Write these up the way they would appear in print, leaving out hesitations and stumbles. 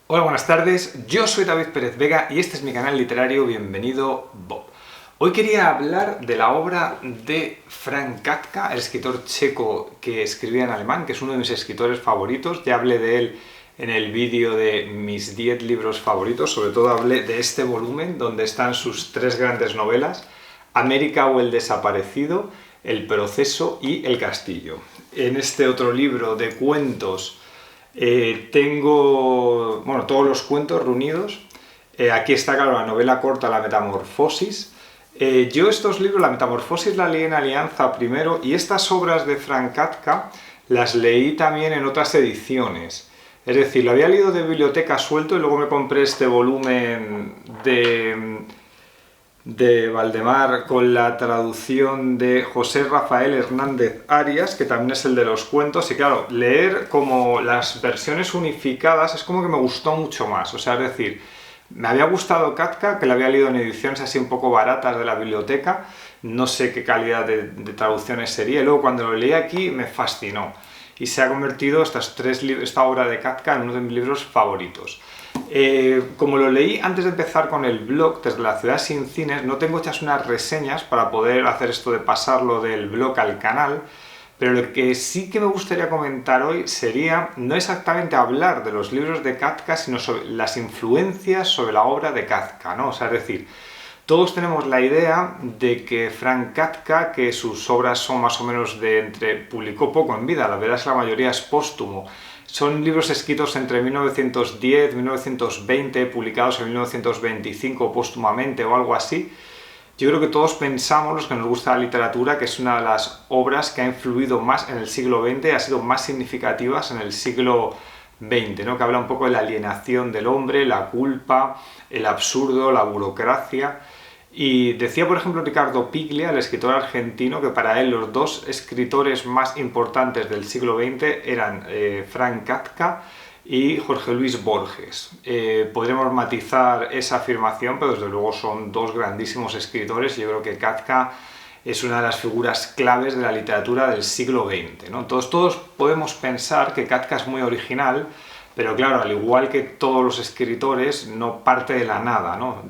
Hola, buenas tardes, yo soy David Pérez Vega y este es mi canal literario Bienvenido Bob. Hoy quería hablar de la obra de Frank Kafka, el escritor checo que escribía en alemán, que es uno de mis escritores favoritos. Ya hablé de él en el vídeo de mis 10 libros favoritos, sobre todo hablé de este volumen donde están sus tres grandes novelas, América o el desaparecido, El proceso y El castillo. En este otro libro de cuentos tengo todos los cuentos reunidos. Aquí está, claro, la novela corta La Metamorfosis. Yo estos libros, La Metamorfosis la leí en Alianza primero y estas obras de Frank Kafka las leí también en otras ediciones. Es decir, lo había leído de biblioteca suelto y luego me compré este volumen de Valdemar con la traducción de José Rafael Hernández Arias, que también es el de los cuentos, y claro, leer como las versiones unificadas es como que me gustó mucho más. O sea, es decir, me había gustado Kafka, que lo había leído en ediciones así un poco baratas de la biblioteca, no sé qué calidad de traducciones sería, y luego cuando lo leí aquí me fascinó y se ha convertido esta obra de Kafka en uno de mis libros favoritos. Como lo leí antes de empezar con el blog, desde la ciudad sin cines, no tengo hechas unas reseñas para poder hacer esto de pasarlo del blog al canal, pero lo que sí que me gustaría comentar hoy sería no exactamente hablar de los libros de Kafka, sino sobre las influencias sobre la obra de Kafka, ¿no? O sea, es decir, todos tenemos la idea de que Frank Kafka, que sus obras son más o menos publicó poco en vida, la verdad es que la mayoría es póstumo. Son libros escritos entre 1910 y 1920, publicados en 1925 póstumamente o algo así. Yo creo que todos pensamos, los que nos gusta la literatura, que es una de las obras que ha influido más en el siglo XX, ha sido más significativas en el siglo XX, ¿no? Que habla un poco de la alienación del hombre, la culpa, el absurdo, la burocracia. Y decía, por ejemplo, Ricardo Piglia, el escritor argentino, que para él los dos escritores más importantes del siglo XX eran Frank Kafka y Jorge Luis Borges. Podremos matizar esa afirmación, pero desde luego son dos grandísimos escritores y yo creo que Kafka es una de las figuras claves de la literatura del siglo XX, ¿no? Todos podemos pensar que Kafka es muy original, pero claro, al igual que todos los escritores, no parte de la nada, ¿no?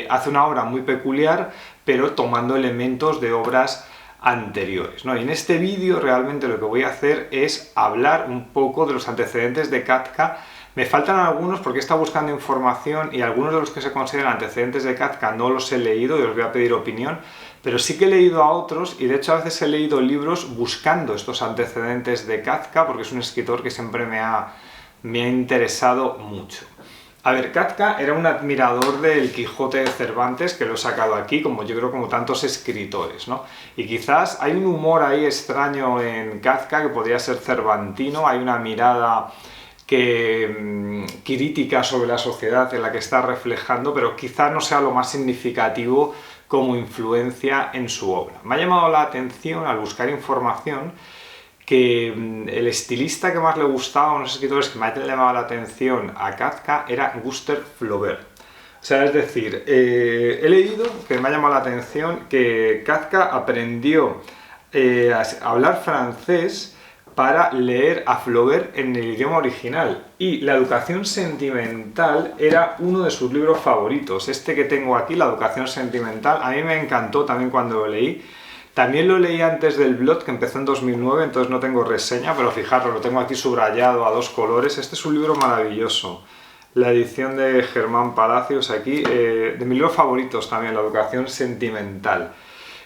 Hace una obra muy peculiar, pero tomando elementos de obras anteriores, ¿no? Y en este vídeo realmente lo que voy a hacer es hablar un poco de los antecedentes de Kafka. Me faltan algunos porque he estado buscando información y algunos de los que se consideran antecedentes de Kafka no los he leído y os voy a pedir opinión, pero sí que he leído a otros y de hecho a veces he leído libros buscando estos antecedentes de Kafka porque es un escritor que siempre me ha interesado mucho. A ver, Kafka era un admirador del Quijote de Cervantes, que lo he sacado aquí, como yo creo como tantos escritores, ¿no? Y quizás hay un humor ahí extraño en Kafka que podría ser cervantino, hay una mirada crítica sobre la sociedad en la que está reflejando, pero quizás no sea lo más significativo como influencia en su obra. Me ha llamado la atención al buscar información que el estilista que más le gustaba, unos escritores que más le llamaba la atención a Kafka, era Gustave Flaubert. O sea, es decir, he leído, que me ha llamado la atención, que Kafka aprendió a hablar francés para leer a Flaubert en el idioma original. Y La educación sentimental era uno de sus libros favoritos. Este que tengo aquí, La educación sentimental, a mí me encantó también cuando lo leí. También lo leí antes del blog, que empezó en 2009, entonces no tengo reseña, pero fijaros, lo tengo aquí subrayado a dos colores. Este es un libro maravilloso. La edición de Germán Palacios aquí, de mis libros favoritos también, La educación sentimental,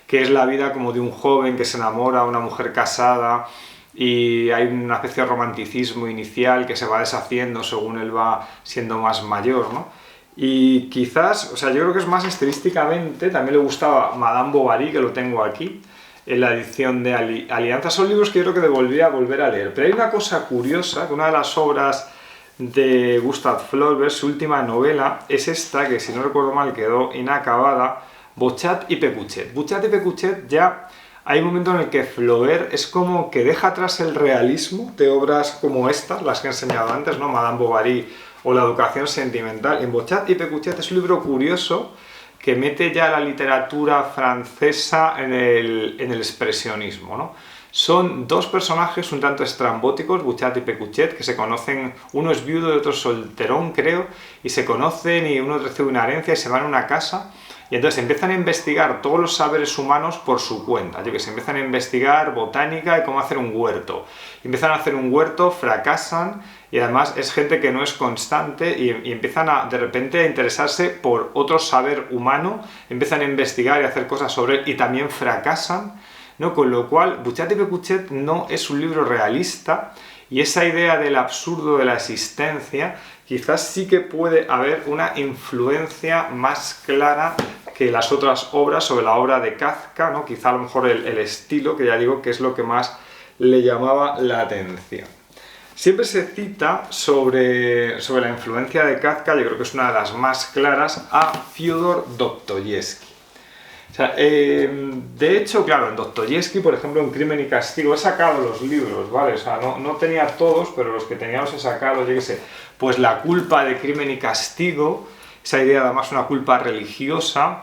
que es la vida como de un joven que se enamora de una mujer casada y hay una especie de romanticismo inicial que se va deshaciendo según él va siendo más mayor, ¿no? Y quizás, o sea, yo creo que es más estilísticamente, también le gustaba Madame Bovary, que lo tengo aquí, en la edición de Alianza. Son libros que yo creo que devolvería a volver a leer. Pero hay una cosa curiosa, que una de las obras de Gustave Flaubert, su última novela, es esta, que si no recuerdo mal quedó inacabada, Bochat y Pécuchet. Bochat y Pécuchet ya hay un momento en el que Flaubert es como que deja atrás el realismo de obras como estas, las que he enseñado antes, ¿no? Madame Bovary o La educación sentimental. En Bochat y Pécuchet es un libro curioso que mete ya la literatura francesa en el expresionismo, ¿no? Son dos personajes un tanto estrambóticos, Buchat y Pécuchet, que se conocen, uno es viudo y otro es solterón, creo, y se conocen y uno recibe una herencia y se van a una casa y entonces empiezan a investigar todos los saberes humanos por su cuenta. Yo que sé, empiezan a investigar botánica y cómo hacer un huerto. Empiezan a hacer un huerto, fracasan y además es gente que no es constante y empiezan de repente a interesarse por otro saber humano, empiezan a investigar y a hacer cosas sobre él y también fracasan, ¿no? Con lo cual, Buchat y Pécuchet no es un libro realista y esa idea del absurdo de la existencia quizás sí que puede haber una influencia más clara que las otras obras sobre la obra de Kafka, ¿no? Quizá a lo mejor el estilo, que ya digo que es lo que más le llamaba la atención. Siempre se cita sobre la influencia de Kafka, yo creo que es una de las más claras, a Fyodor Dostoyevsky. O sea, de hecho, claro, en Dostoyevsky, por ejemplo, en Crimen y Castigo, he sacado los libros, ¿vale? O sea, no tenía todos, pero los que tenía los he sacado, yo qué sé. Pues La culpa de Crimen y Castigo, esa idea además una culpa religiosa,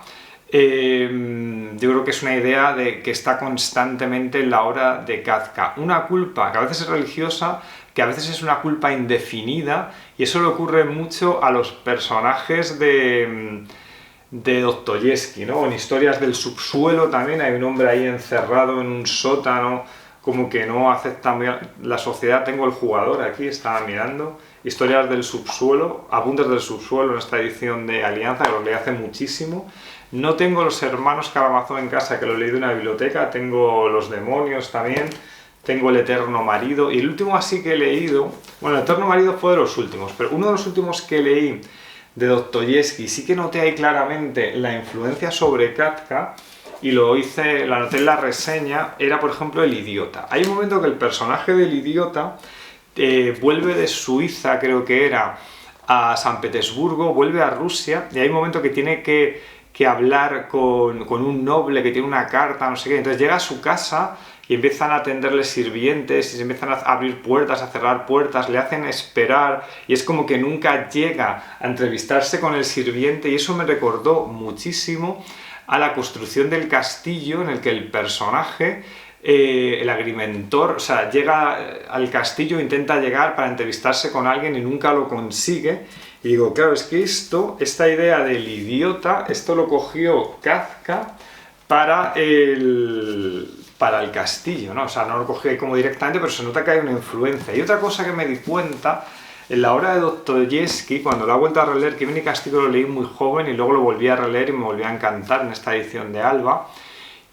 yo creo que es una idea que está constantemente en la obra de Kafka. Una culpa que a veces es religiosa, que a veces es una culpa indefinida, y eso le ocurre mucho a los personajes de Dostoyevsky, ¿no? En Historias del subsuelo también hay un hombre ahí encerrado en un sótano, como que no acepta la sociedad. Tengo el jugador aquí, estaba mirando. Historias del subsuelo, Apuntes del subsuelo en esta edición de Alianza, que lo leí hace muchísimo. No tengo Los hermanos Karamazov en casa, que lo leí de una biblioteca. Tengo Los demonios también. Tengo El eterno marido. Y el último así que he leído, bueno, El eterno marido fue de los últimos, pero uno de los últimos que leí de Dostoyevsky, sí que noté ahí claramente la influencia sobre Kafka y lo anoté en la reseña, era por ejemplo El idiota. Hay un momento que el personaje del idiota vuelve de Suiza, creo que era, a San Petersburgo, vuelve a Rusia y hay un momento que tiene que hablar con un noble que tiene una carta, no sé qué, entonces llega a su casa y empiezan a atenderle sirvientes y se empiezan a abrir puertas, a cerrar puertas, le hacen esperar y es como que nunca llega a entrevistarse con el sirviente y eso me recordó muchísimo a la construcción del castillo en el que el personaje, el agrimentor, o sea, llega al castillo, intenta llegar para entrevistarse con alguien y nunca lo consigue. Y digo, claro, es que esta idea del idiota, esto lo cogió Kafka para el castillo, ¿no? O sea, no lo cogí ahí como directamente, pero se nota que hay una influencia. Y otra cosa que me di cuenta, en la obra de Dostoyevsky, cuando lo he vuelto a releer, Crimen y Castigo lo leí muy joven y luego lo volví a releer y me volvió a encantar en esta edición de Alba.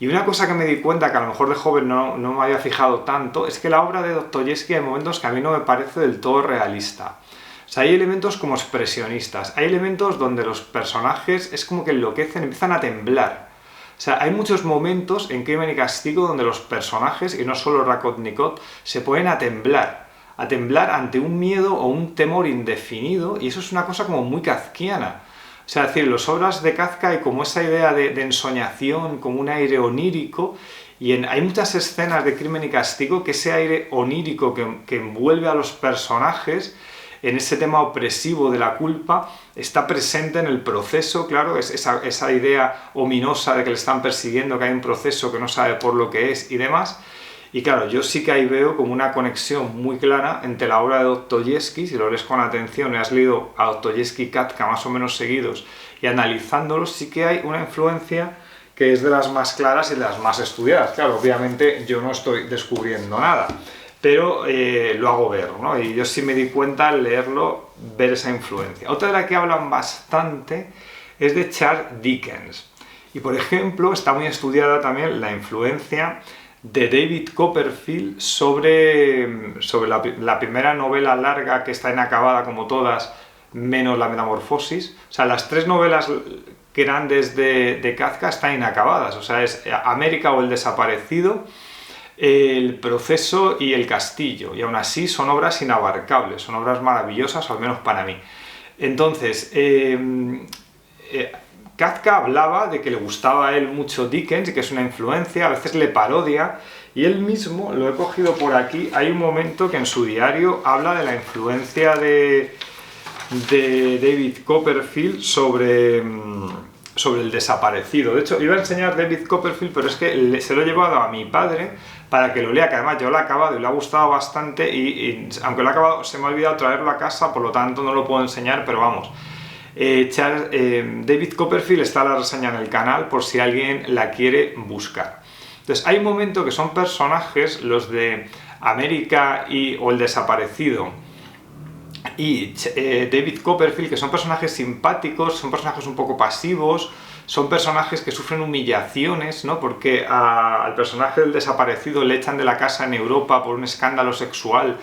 Y una cosa que me di cuenta, que a lo mejor de joven no me había fijado tanto, es que la obra de Dostoyevsky hay momentos que a mí no me parece del todo realista. O sea, hay elementos como expresionistas, hay elementos donde los personajes es como que enloquecen, empiezan a temblar. O sea, hay muchos momentos en Crimen y Castigo donde los personajes, y no solo Rakhotnikov, se ponen a temblar ante un miedo o un temor indefinido, y eso es una cosa como muy kafkiana. O sea, es decir, en las obras de Kafka hay como esa idea de ensoñación, como un aire onírico, y hay muchas escenas de Crimen y Castigo que ese aire onírico que envuelve a los personajes en ese tema opresivo de la culpa está presente en el proceso, claro, es esa idea ominosa de que le están persiguiendo, que hay un proceso que no sabe por lo que es y demás. Y claro, yo sí que ahí veo como una conexión muy clara entre la obra de Dostoyevsky, si lo lees con atención y has leído a Dostoyevsky y Kafka más o menos seguidos y analizándolos, sí que hay una influencia que es de las más claras y de las más estudiadas. Claro, obviamente yo no estoy descubriendo nada, pero lo hago ver, ¿no? Y yo sí me di cuenta al leerlo, ver esa influencia. Otra de la que hablan bastante es de Charles Dickens. Y por ejemplo, está muy estudiada también la influencia de David Copperfield sobre la primera novela larga que está inacabada como todas, menos La Metamorfosis. O sea, las tres novelas grandes de Kafka están inacabadas. O sea, es América o el desaparecido, El proceso y El castillo. Y aún así son obras inabarcables, son obras maravillosas, al menos para mí. Entonces, Kafka hablaba de que le gustaba a él mucho Dickens y que es una influencia, a veces le parodia, y él mismo, lo he cogido por aquí, hay un momento que en su diario habla de la influencia de David Copperfield sobre sobre el desaparecido. De hecho, iba a enseñar David Copperfield, pero es que se lo he llevado a mi padre para que lo lea, que además yo lo he acabado y le ha gustado bastante y aunque lo he acabado se me ha olvidado traerlo a casa, por lo tanto no lo puedo enseñar, pero vamos. David Copperfield está la reseña en el canal por si alguien la quiere buscar. Entonces hay un momento que son personajes, los de América o El Desaparecido y David Copperfield, que son personajes simpáticos, son personajes un poco pasivos, son personajes que sufren humillaciones, ¿no? Porque al personaje del desaparecido le echan de la casa en Europa por un escándalo sexual.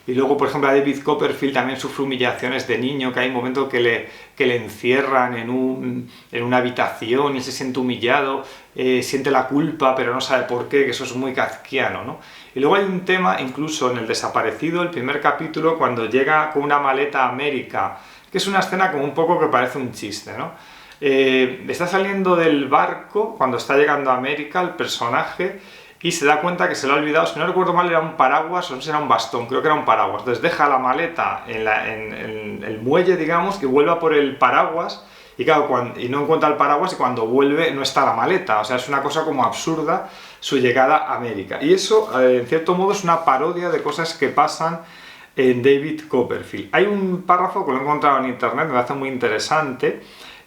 Y luego, por ejemplo, a David Copperfield también sufre humillaciones de niño, que hay un momento que le encierran en una habitación y se siente humillado, siente la culpa, pero no sabe por qué, que eso es muy kafkiano, ¿no? Y luego hay un tema, incluso en El Desaparecido, el primer capítulo, cuando llega con una maleta a América, que es una escena como un poco que parece un chiste, ¿no? Está saliendo del barco, cuando está llegando a América, el personaje, y se da cuenta que se lo ha olvidado, si no recuerdo mal era un paraguas o no sé si era un bastón, creo que era un paraguas. Entonces deja la maleta en el muelle, digamos, que vuelva por el paraguas y claro, y no encuentra el paraguas y cuando vuelve no está la maleta. O sea, es una cosa como absurda su llegada a América. Y eso, en cierto modo, es una parodia de cosas que pasan en David Copperfield. Hay un párrafo que lo he encontrado en internet, me parece muy interesante,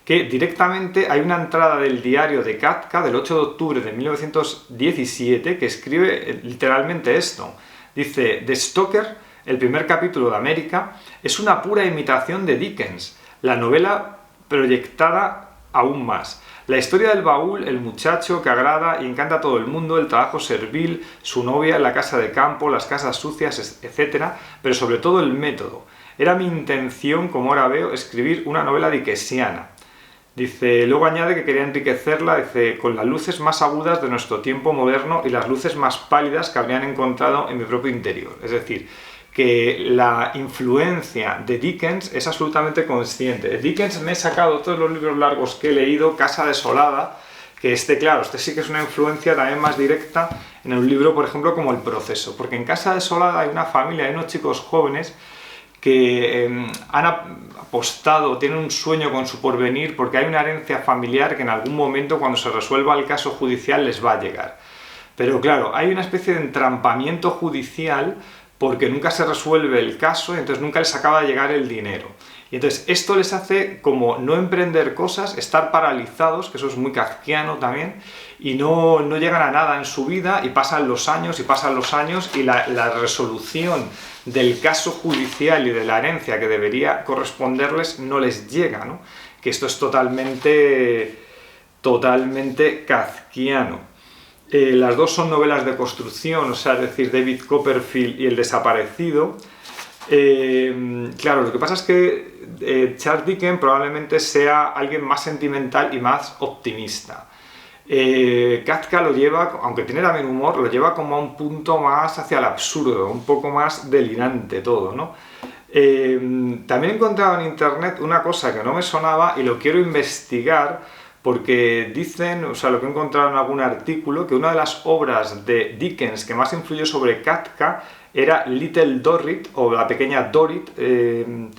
que directamente hay una entrada del diario de Kafka del 8 de octubre de 1917 que escribe literalmente esto. Dice: The Stalker, el primer capítulo de América, es una pura imitación de Dickens, la novela proyectada aún más. La historia del baúl, el muchacho que agrada y encanta a todo el mundo, el trabajo servil, su novia, la casa de campo, las casas sucias, etc. Pero sobre todo el método. Era mi intención, como ahora veo, escribir una novela dickensiana. Dice, luego añade que quería enriquecerla, dice, con las luces más agudas de nuestro tiempo moderno y las luces más pálidas que habrían encontrado en mi propio interior. Es decir, que la influencia de Dickens es absolutamente consciente. De Dickens me he sacado todos los libros largos que he leído, Casa Desolada, que claro, sí que es una influencia también más directa en un libro, por ejemplo, como El Proceso. Porque en Casa Desolada hay una familia, hay unos chicos jóvenes que han apostado, tienen un sueño con su porvenir porque hay una herencia familiar que en algún momento, cuando se resuelva el caso judicial, les va a llegar. Pero claro, hay una especie de entrampamiento judicial porque nunca se resuelve el caso y entonces nunca les acaba de llegar el dinero. Y entonces esto les hace como no emprender cosas, estar paralizados, que eso es muy kafkiano también, y no llegan a nada en su vida y pasan los años y la resolución del caso judicial y de la herencia que debería corresponderles no les llega, ¿no? Que esto es totalmente kafkiano. Las dos son novelas de construcción, o sea, es decir, David Copperfield y El Desaparecido. Claro, lo que pasa es que Charles Dickens probablemente sea alguien más sentimental y más optimista. Kafka lo lleva, aunque tiene también humor, lo lleva como a un punto más hacia el absurdo, un poco más delirante todo, ¿no? También he encontrado en internet una cosa que no me sonaba y lo quiero investigar porque dicen, o sea, lo que he encontrado en algún artículo, que una de las obras de Dickens que más influyó sobre Kafka era Little Dorrit, o La Pequeña Dorrit, que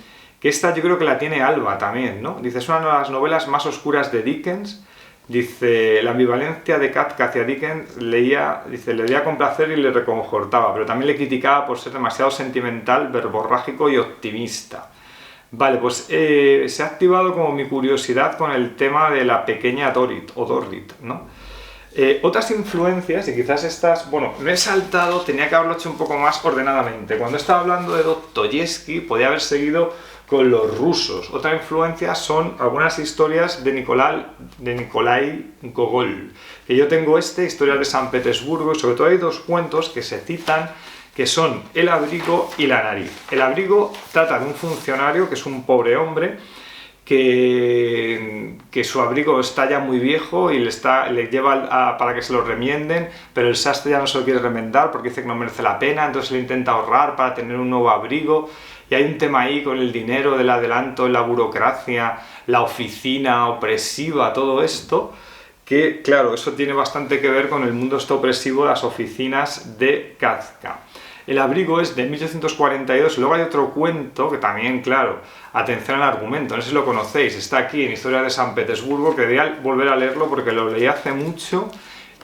esta yo creo que la tiene Alba también, ¿no? Dice, es una de las novelas más oscuras de Dickens. Dice, la ambivalencia de Kafka hacia Dickens le leía con placer y le reconfortaba, pero también le criticaba por ser demasiado sentimental, verborrágico y optimista. Vale, pues se ha activado como mi curiosidad con el tema de La Pequeña Dorrit, o Dorrit, ¿no? Otras influencias, y quizás estas, bueno, me he saltado, tenía que haberlo hecho un poco más ordenadamente. Cuando estaba hablando de Dostoyevsky, podía haber seguido con los rusos. Otra influencia son algunas historias de Nikolai Gogol. Que yo tengo Historias de San Petersburgo, y sobre todo hay dos cuentos que se citan, que son El abrigo y La nariz. El abrigo trata de un funcionario que es un pobre hombre, que su abrigo está ya muy viejo y le lleva para que se lo remienden, pero el sastre ya no se lo quiere remendar porque dice que no merece la pena, entonces le intenta ahorrar para tener un nuevo abrigo. Y hay un tema ahí con el dinero, el adelanto, la burocracia, la oficina opresiva, todo esto, que claro, eso tiene bastante que ver con el mundo opresivo de las oficinas de Kafka. El abrigo es de 1842, luego hay otro cuento que también, claro, atención al argumento, no sé si lo conocéis, está aquí en Historia de San Petersburgo, que debería volver a leerlo porque lo leí hace mucho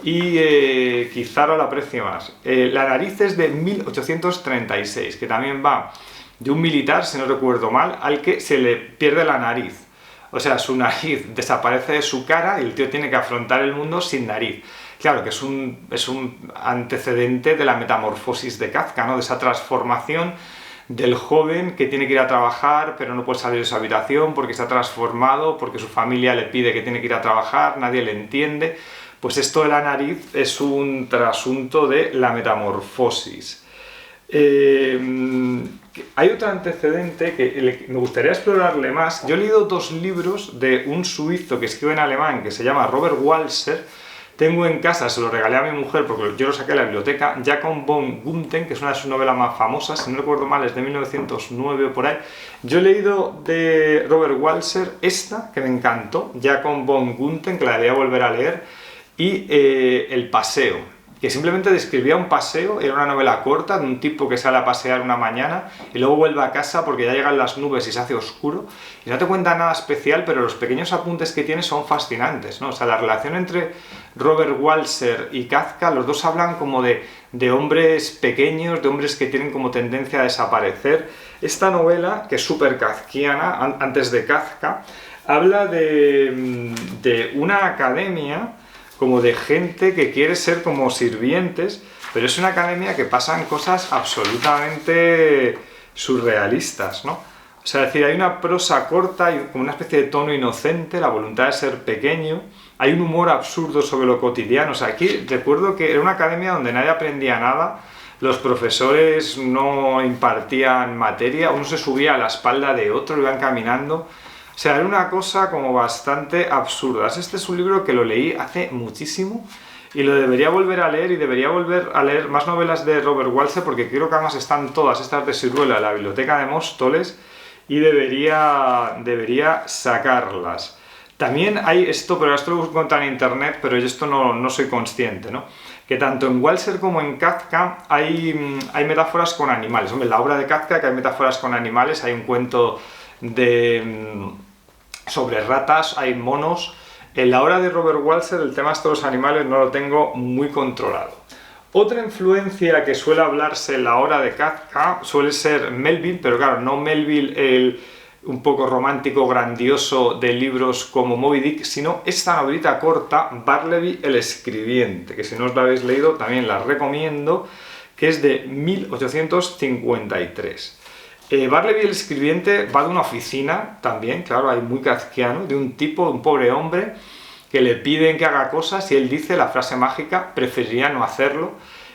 y quizá ahora lo aprecie más. La nariz es de 1836, que también va de un militar, si no recuerdo mal, al que se le pierde la nariz. O sea, su nariz desaparece de su cara y el tío tiene que afrontar el mundo sin nariz. Claro que es un antecedente de la metamorfosis de Kafka, ¿no? De esa transformación del joven que tiene que ir a trabajar pero no puede salir de su habitación porque está transformado, porque su familia le pide que tiene que ir a trabajar, nadie le entiende. Pues esto de la nariz es un trasunto de la metamorfosis. Hay otro antecedente que me gustaría explorarle más. Yo he leído 2 libros de un suizo que escribe en alemán que se llama Robert Walser. Tengo en casa, se lo regalé a mi mujer porque yo lo saqué de la biblioteca, Jacob von Gunther, que es una de sus novelas más famosas, si no recuerdo mal es de 1909 o por ahí. Yo he leído de Robert Walser esta, que me encantó, Jacob von Gunther, que la debería volver a leer, y El paseo, que simplemente describía un paseo, era una novela corta de un tipo que sale a pasear una mañana y luego vuelve a casa porque ya llegan las nubes y se hace oscuro y no te cuenta nada especial, pero los pequeños apuntes que tiene son fascinantes, ¿no? O sea, la relación entre Robert Walser y Kafka, los dos hablan como de hombres pequeños, de hombres que tienen como tendencia a desaparecer. Esta novela, que es súper kafkiana, antes de Kafka, habla de una academia como de gente que quiere ser como sirvientes, pero es una academia que pasan cosas absolutamente surrealistas, ¿no? O sea, es decir, hay una prosa corta, hay como una especie de tono inocente, la voluntad de ser pequeño, hay un humor absurdo sobre lo cotidiano. O sea, aquí recuerdo que era una academia donde nadie aprendía nada, los profesores no impartían materia, uno se subía a la espalda de otro, iban caminando. O sea, era una cosa como bastante absurda. Este es un libro que lo leí hace muchísimo y lo debería volver a leer y debería volver a leer más novelas de Robert Walser porque creo que además están todas estas de Siruela en la biblioteca de Móstoles y debería sacarlas. También hay esto, pero esto lo encuentro en internet, pero yo esto no soy consciente, ¿no? Que tanto en Walser como en Kafka hay metáforas con animales. Hombre, en la obra de Kafka que hay metáforas con animales, hay un cuento sobre ratas, hay monos. En la obra de Robert Walser el tema de los animales no lo tengo muy controlado. Otra influencia que suele hablarse en la obra de Kafka suele ser Melville, pero claro, no Melville un poco romántico, grandioso de libros como Moby Dick, sino esta novelita corta, Bartleby el escribiente, que si no os la habéis leído también la recomiendo, que es de 1853. Bartleby el escribiente va de una oficina también, claro, hay muy kafkiano, de un tipo, un pobre hombre, que le piden que haga cosas y él dice la frase mágica, preferiría no hacerlo,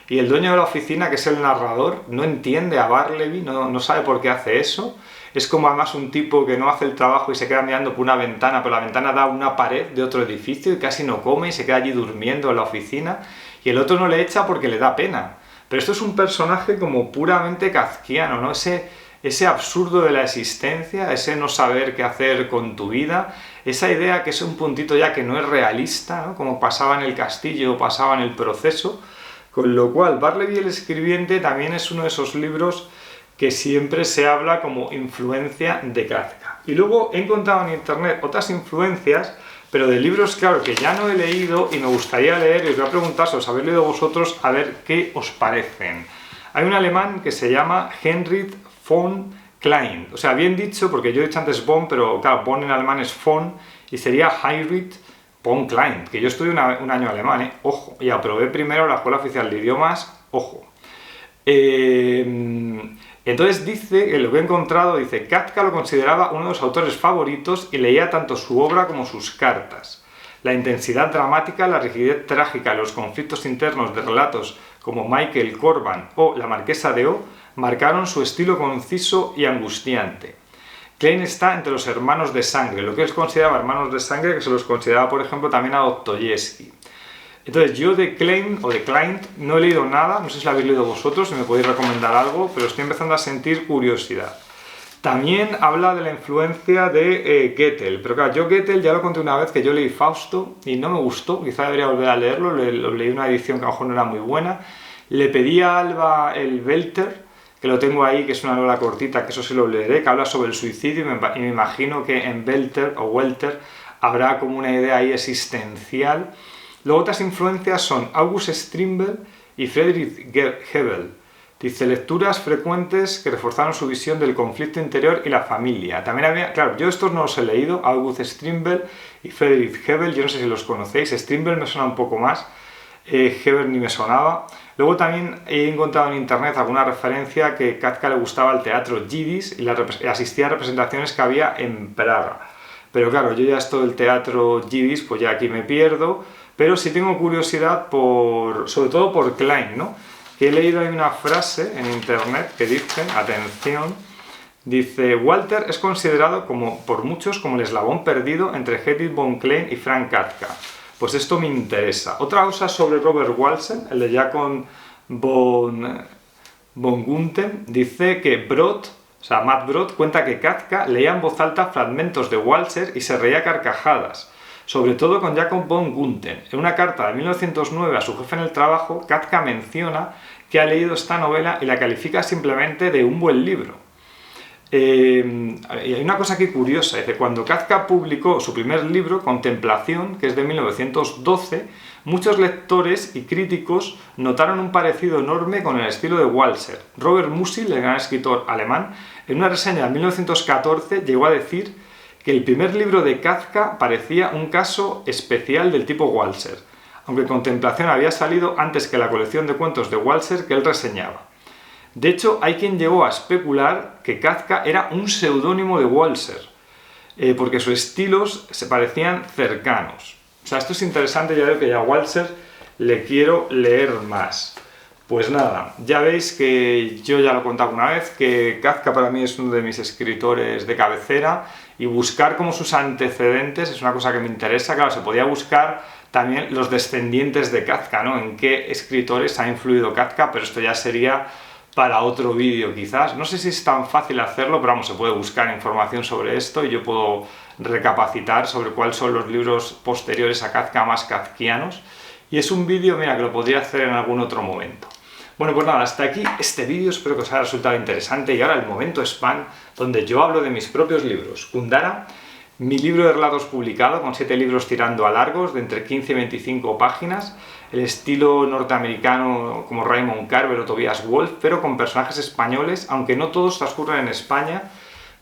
y el dueño de la oficina, que es el narrador, no entiende a Bartleby, no sabe por qué hace eso. Es como además un tipo que no hace el trabajo y se queda mirando por una ventana, pero la ventana da a una pared de otro edificio y casi no come y se queda allí durmiendo en la oficina, y el otro no le echa porque le da pena. Pero esto es un personaje como puramente kafkiano, ¿no? Ese absurdo de la existencia, ese no saber qué hacer con tu vida, esa idea que es un puntito ya que no es realista, ¿no? Como pasaba en El Castillo o pasaba en El Proceso, con lo cual Bartleby el escribiente también es uno de esos libros que siempre se habla como influencia de Kafka. Y luego he encontrado en internet otras influencias, pero de libros, claro, que ya no he leído y me gustaría leer, y os voy a preguntar si os habéis leído vosotros, a ver qué os parecen. Hay un alemán que se llama Heinrich von Klein, o sea, bien dicho, porque yo he dicho antes von, pero claro, von en alemán es von, y sería Heinrich von Klein, que yo estudié un año alemán, ojo, y aprobé primero la Escuela Oficial de Idiomas, ojo. Entonces dice, lo que he encontrado, dice, Kafka lo consideraba uno de los autores favoritos y leía tanto su obra como sus cartas. La intensidad dramática, la rigidez trágica, los conflictos internos de relatos como Michael Corban o La Marquesa de O marcaron su estilo conciso y angustiante. Klein está entre los hermanos de sangre, lo que él consideraba hermanos de sangre, que se los consideraba, por ejemplo, también a Dostoyevsky. Entonces, yo de Klein o de Klein no he leído nada, no sé si lo habéis leído vosotros, si me podéis recomendar algo, pero estoy empezando a sentir curiosidad. También habla de la influencia de Goethe, pero claro, yo Goethe ya lo conté una vez que yo leí Fausto y no me gustó, quizá debería volver a leerlo, lo leí en una edición que a lo mejor no era muy buena, Le pedí a Alba el Welter, que lo tengo ahí, que es una novela cortita, que eso sí lo leeré, que habla sobre el suicidio y me imagino que en Welter habrá como una idea ahí existencial. Luego otras influencias son August Strindberg y Friedrich Hebel. Dice, lecturas frecuentes que reforzaron su visión del conflicto interior y la familia. También había, claro, yo estos no los he leído, August Strindberg y Friedrich Hebel, yo no sé si los conocéis, Strindberg me suena un poco más, Hebel ni me sonaba. Luego también he encontrado en internet alguna referencia que Kafka le gustaba el teatro yiddish y asistía a representaciones que había en Praga. Pero claro, yo ya esto del teatro yiddish, pues ya aquí me pierdo, pero sí tengo curiosidad sobre todo por Klein, ¿no? Que he leído ahí una frase en internet que dice, atención, dice, Walter es considerado por muchos como el eslabón perdido entre Hedwig von Klein y Frank Kafka. Pues esto me interesa. Otra cosa sobre Robert Walser, el de Jacob von Gunthem, dice que Matt Brod cuenta que Kafka leía en voz alta fragmentos de Walser y se reía a carcajadas, sobre todo con Jacob von Gunthem. En una carta de 1909 a su jefe en el trabajo, Kafka menciona que ha leído esta novela y la califica simplemente de un buen libro. Y hay una cosa aquí curiosa, dice, cuando Kafka publicó su primer libro, Contemplación, que es de 1912, muchos lectores y críticos notaron un parecido enorme con el estilo de Walser. Robert Musil, el gran escritor alemán, en una reseña de 1914 llegó a decir que el primer libro de Kafka parecía un caso especial del tipo Walser, aunque Contemplación había salido antes que la colección de cuentos de Walser que él reseñaba. De hecho, hay quien llegó a especular que Kafka era un seudónimo de Walser, porque sus estilos se parecían cercanos. O sea, esto es interesante, ya veo que a Walser le quiero leer más. Pues nada, ya veis que yo ya lo he contado una vez, que Kafka para mí es uno de mis escritores de cabecera y buscar como sus antecedentes es una cosa que me interesa. Claro, se podía buscar también los descendientes de Kafka, ¿no? En qué escritores ha influido Kafka, pero esto ya sería para otro vídeo quizás. No sé si es tan fácil hacerlo, pero vamos, se puede buscar información sobre esto y yo puedo recapacitar sobre cuáles son los libros posteriores a Kafka más kafkianos. Y es un vídeo, mira, que lo podría hacer en algún otro momento. Bueno, pues nada, hasta aquí este vídeo, espero que os haya resultado interesante y ahora el momento spam, donde yo hablo de mis propios libros. Kundara, mi libro de relatos publicado, con 7 libros tirando a largos, de entre 15 y 25 páginas, el estilo norteamericano como Raymond Carver o Tobias Wolff, pero con personajes españoles, aunque no todos transcurren en España,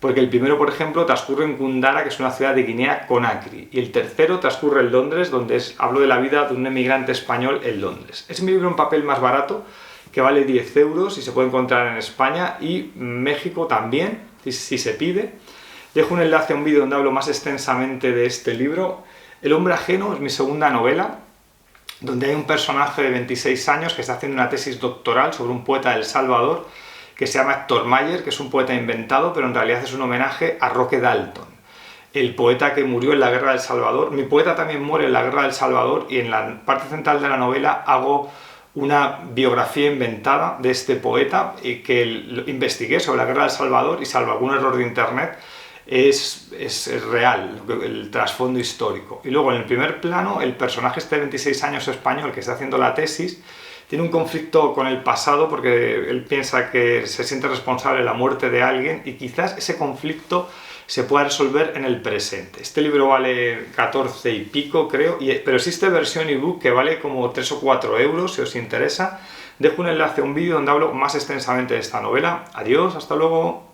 porque el primero, por ejemplo, transcurre en Kundara, que es una ciudad de Guinea Conakry, y el tercero transcurre en Londres, donde hablo de la vida de un emigrante español en Londres. Es mi libro en papel más barato, que vale 10 euros y se puede encontrar en España y México también, si se pide. Dejo un enlace a un vídeo donde hablo más extensamente de este libro. El hombre ajeno es mi segunda novela, donde hay un personaje de 26 años que está haciendo una tesis doctoral sobre un poeta de El Salvador que se llama Héctor Mayer, que es un poeta inventado, pero en realidad es un homenaje a Roque Dalton, el poeta que murió en la Guerra del Salvador. Mi poeta también muere en la Guerra del Salvador y en la parte central de la novela hago una biografía inventada de este poeta y que investigué sobre la Guerra del Salvador y salvo algún error de internet es real el trasfondo histórico. Y luego en el primer plano el personaje este de 26 años español que está haciendo la tesis tiene un conflicto con el pasado porque él piensa que se siente responsable de la muerte de alguien y quizás ese conflicto se pueda resolver en el presente. Este libro vale 14 y pico, creo, pero existe versión ebook que vale como 3 o 4 euros, si os interesa. Dejo un enlace a un vídeo donde hablo más extensamente de esta novela. Adiós, hasta luego.